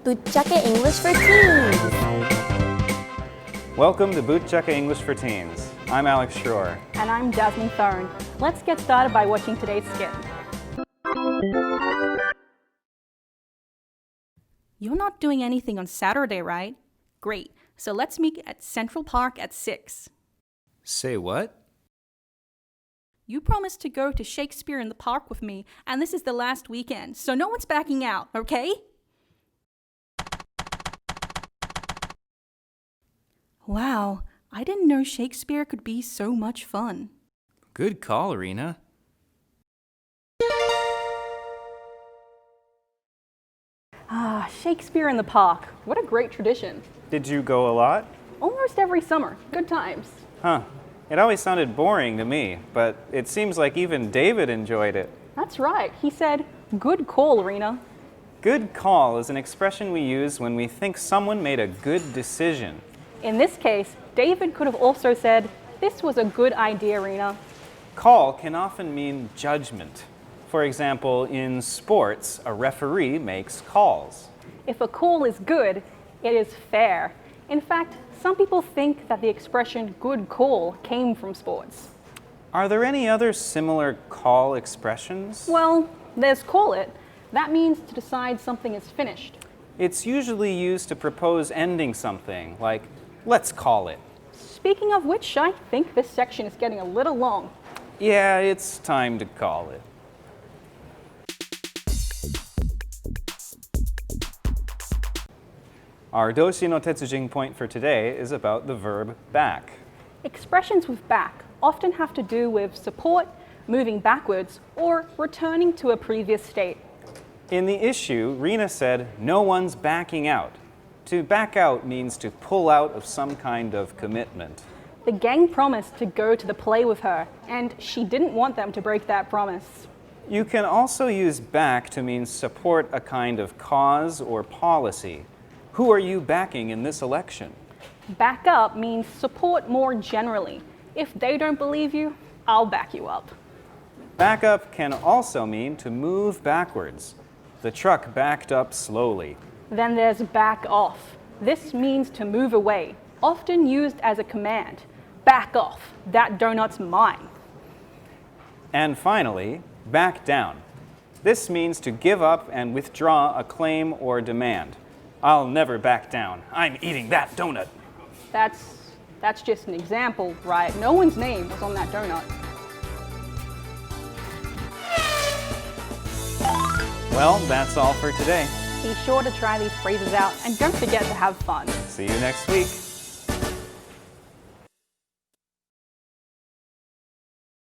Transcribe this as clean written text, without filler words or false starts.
ぶっちゃけ English for Teens. Welcome to ぶっちゃけ English for Teens. I'm Alex Schroer. And I'm Jasmine Thorne. Let's get started by watching today's skit. You're not doing anything on Saturday, right? Great. So let's meet at Central Park at 6. Say what? You promised to go to Shakespeare in the Park with me, and this is the last weekend, so no one's backing out, okay? Wow, I didn't know Shakespeare could be so much fun. Good call, Irina. Shakespeare in the Park. What a great tradition. Did you go a lot? Almost every summer. Good times. Huh. It always sounded boring to me, but it seems like even David enjoyed it. That's right. He said, good call, Irina. Good call is an expression we use when we think someone made a good decision. In this case, David could have also said, this was a good idea, Irina. Call can often mean judgment. For example, in sports, a referee makes calls. If a call is good, it is fair. In fact, some people think that the expression good call came from sports. Are there any other similar call expressions? Well, there's call it. That means to decide something is finished. It's usually used to propose ending something, like, let's call it. Speaking of which, I think this section is getting a little long. Yeah, it's time to call it. Our doshi no tetsujin point for today is about the verb back. Expressions with back often have to do with support, moving backwards, or returning to a previous state. In the issue, Rena said, no one's backing out. To back out means to pull out of some kind of commitment. The gang promised to go to the play with her, and she didn't want them to break that promise. You can also use back to mean support a kind of cause or policy. Who are you backing in this election? Back up means support more generally. If they don't believe you, I'll back you up. Back up can also mean to move backwards. The truck backed up slowly. Then there's back off. This means to move away, often used as a command. Back off, that donut's mine. And finally, back down. This means to give up and withdraw a claim or demand. I'll never back down. I'm eating that donut. That's just an example, right? No one's name was on that donut. Well, that's all for today. Be sure to try these phrases out and don't forget to have fun. See you next week.